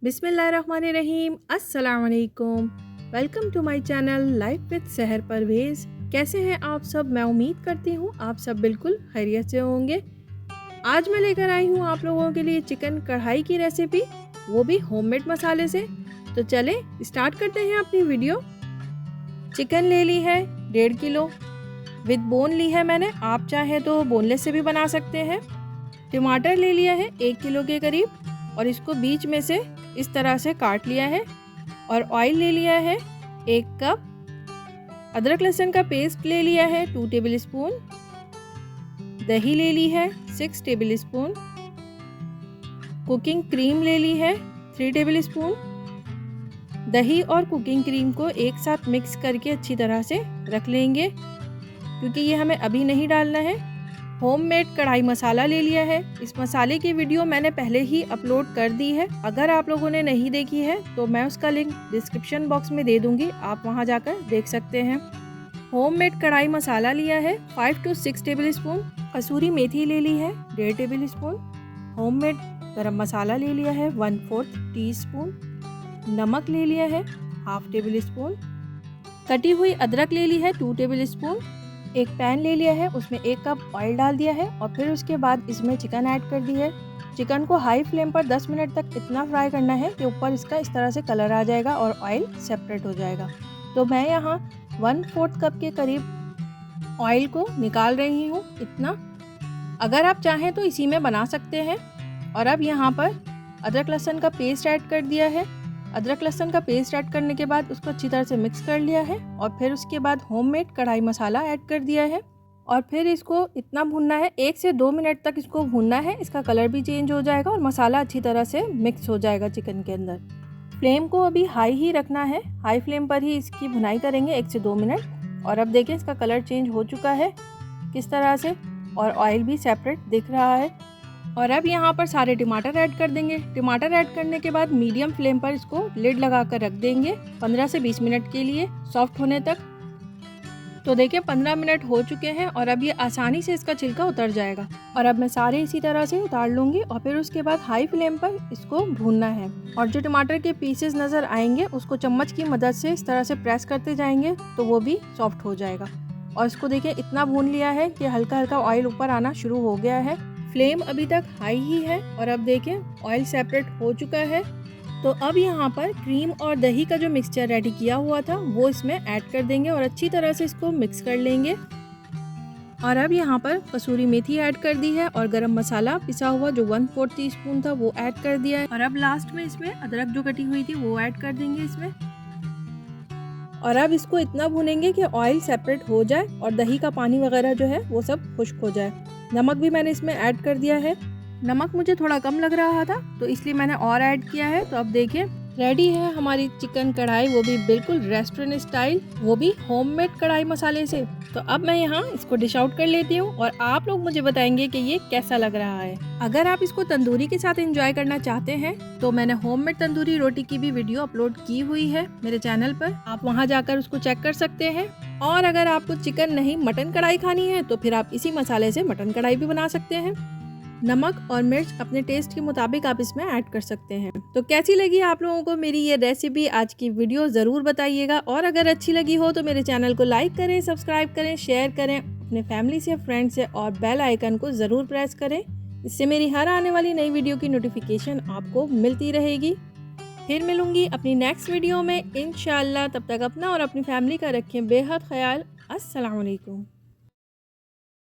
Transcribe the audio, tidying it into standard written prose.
बिस्मिल्लाहिर्रहमानिर्रहीम। अस्सलाम वालेकुम। Welcome to my channel life with Sahar Parvez. कैसे हैं आप सब? मैं उम्मीद करती हूँ आप सब बिल्कुल खैरियत से होंगे। आज मैं लेकर आई हूँ आप लोगों के लिए चिकन कढ़ाई की रेसिपी, वो भी होममेड मसाले से। तो चले स्टार्ट करते हैं अपनी वीडियो। चिकन ले ली है 1.5 किलो, विद बोन ली है मैंने, आप चाहे तो बोनलेस से भी बना सकते हैं। टमाटर ले लिया है 1 किलो के करीब और इसको बीच में से इस तरह से काट लिया है। और ऑयल ले लिया है 1 कप। अदरक लहसुन का पेस्ट ले लिया है 2 टेबल स्पून। दही ले ली है 6 टेबल स्पून। कुकिंग क्रीम ले ली है 3 टेबल स्पून। दही और कुकिंग क्रीम को एक साथ मिक्स करके अच्छी तरह से रख लेंगे, क्योंकि ये हमें अभी नहीं डालना है। होममेड कढ़ाई मसाला ले लिया है। इस मसाले की वीडियो मैंने पहले ही अपलोड कर दी है, अगर आप लोगों ने नहीं देखी है तो मैं उसका लिंक डिस्क्रिप्शन बॉक्स में दे दूंगी, आप वहां जाकर देख सकते हैं। होममेड कढ़ाई मसाला लिया है 5 to 6 टेबल स्पून। कसूरी मेथी ले ली है 1.5 टेबल स्पून। होममेड गरम मसाला ले लिया है 1/4 टी स्पून। नमक ले लिया है 1/2 टेबल स्पून। कटी हुई अदरक ले ली है 2 टेबल स्पून। एक पैन ले लिया है, उसमें 1 कप ऑयल डाल दिया है और फिर उसके बाद इसमें चिकन ऐड कर दी है। चिकन को हाई फ्लेम पर 10 मिनट तक इतना फ्राई करना है कि ऊपर इसका इस तरह से कलर आ जाएगा और ऑयल सेपरेट हो जाएगा। तो मैं यहाँ 1/4 कप के करीब ऑयल को निकाल रही हूँ, इतना। अगर आप चाहें तो इसी में बना सकते हैं। और अब यहाँ पर अदरक लहसुन का पेस्ट ऐड कर दिया है। अदरक लहसुन का पेस्ट ऐड करने के बाद उसको अच्छी तरह से मिक्स कर लिया है और फिर उसके बाद होममेड कढ़ाई मसाला ऐड कर दिया है। और फिर इसको इतना भूनना है, 1 से 2 मिनट तक इसको भूनना है। इसका कलर भी चेंज हो जाएगा और मसाला अच्छी तरह से मिक्स हो जाएगा चिकन के अंदर। फ्लेम को अभी हाई ही रखना है, हाई फ्लेम पर ही इसकी भुनाई करेंगे 1 से 2 मिनट। और अब देखिए इसका कलर चेंज हो चुका है किस तरह से, और ऑयल भी सेपरेट दिख रहा है। और अब यहाँ पर सारे टमाटर ऐड कर देंगे। टमाटर ऐड करने के बाद मीडियम फ्लेम पर इसको लिड लगा कर रख देंगे 15 से 20 मिनट के लिए, सॉफ्ट होने तक। तो देखिए 15 मिनट हो चुके हैं और अब ये आसानी से इसका छिलका उतर जाएगा। और अब मैं सारे इसी तरह से उतार लूँगी और फिर उसके बाद हाई फ्लेम पर इसको भूनना है। और जो टमाटर के पीसेस नज़र आएंगे उसको चम्मच की मदद से इस तरह से प्रेस करते जाएंगे तो वो भी सॉफ्ट हो जाएगा। और इसको देखिए इतना भून लिया है कि हल्का हल्का ऑयल ऊपर आना शुरू हो गया है। फ्लेम अभी तक हाई ही है और अब देखें ऑयल सेपरेट हो चुका है। तो अब यहाँ पर क्रीम और दही का जो मिक्सचर रेडी किया हुआ था वो इसमें ऐड कर देंगे और अच्छी तरह से इसको मिक्स कर लेंगे। और अब यहाँ पर कसूरी मेथी ऐड कर दी है और गरम मसाला पिसा हुआ जो 1/4 टीस्पून था वो ऐड कर दिया है। और अब लास्ट में इसमें अदरक जो कटी हुई थी वो ऐड कर देंगे इसमें। और अब इसको इतना भूनेंगे कि ऑयल सेपरेट हो जाए और दही का पानी वगैरह जो है वो सब खुश्क हो जाए। नमक भी मैंने इसमें ऐड कर दिया है। नमक मुझे थोड़ा कम लग रहा था तो इसलिए मैंने और ऐड किया है। तो अब देखिए रेडी है हमारी चिकन कढ़ाई, वो भी बिल्कुल रेस्टोरेंट स्टाइल, वो भी होममेड कढ़ाई मसाले से। तो अब मैं यहाँ इसको डिश आउट कर लेती हूँ और आप लोग मुझे बताएंगे कि ये कैसा लग रहा है। अगर आप इसको तंदूरी के साथ एंजॉय करना चाहते हैं तो मैंने होममेड तंदूरी रोटी की भी वीडियो अपलोड की हुई है मेरे चैनल पर, आप वहाँ जाकर उसको चेक कर सकते हैं। और अगर आपको चिकन नहीं मटन कढ़ाई खानी है तो फिर आप इसी मसाले से मटन कढ़ाई भी बना सकते हैं। नमक और मिर्च अपने टेस्ट के मुताबिक आप इसमें ऐड कर सकते हैं। तो कैसी लगी आप लोगों को मेरी ये रेसिपी, आज की वीडियो ज़रूर बताइएगा। और अगर अच्छी लगी हो तो मेरे चैनल को लाइक करें, सब्सक्राइब करें, शेयर करें अपने फैमिली से, फ्रेंड से, और बेल आइकन को ज़रूर प्रेस करें। इससे मेरी हर आने वाली नई वीडियो की नोटिफिकेशन आपको मिलती रहेगी। फिर मिलूंगी अपनी नेक्स्ट वीडियो में इंशाल्लाह। तब तक अपना और अपनी फैमिली का रखें बेहद ख्याल। अस्सलाम वालेकुम।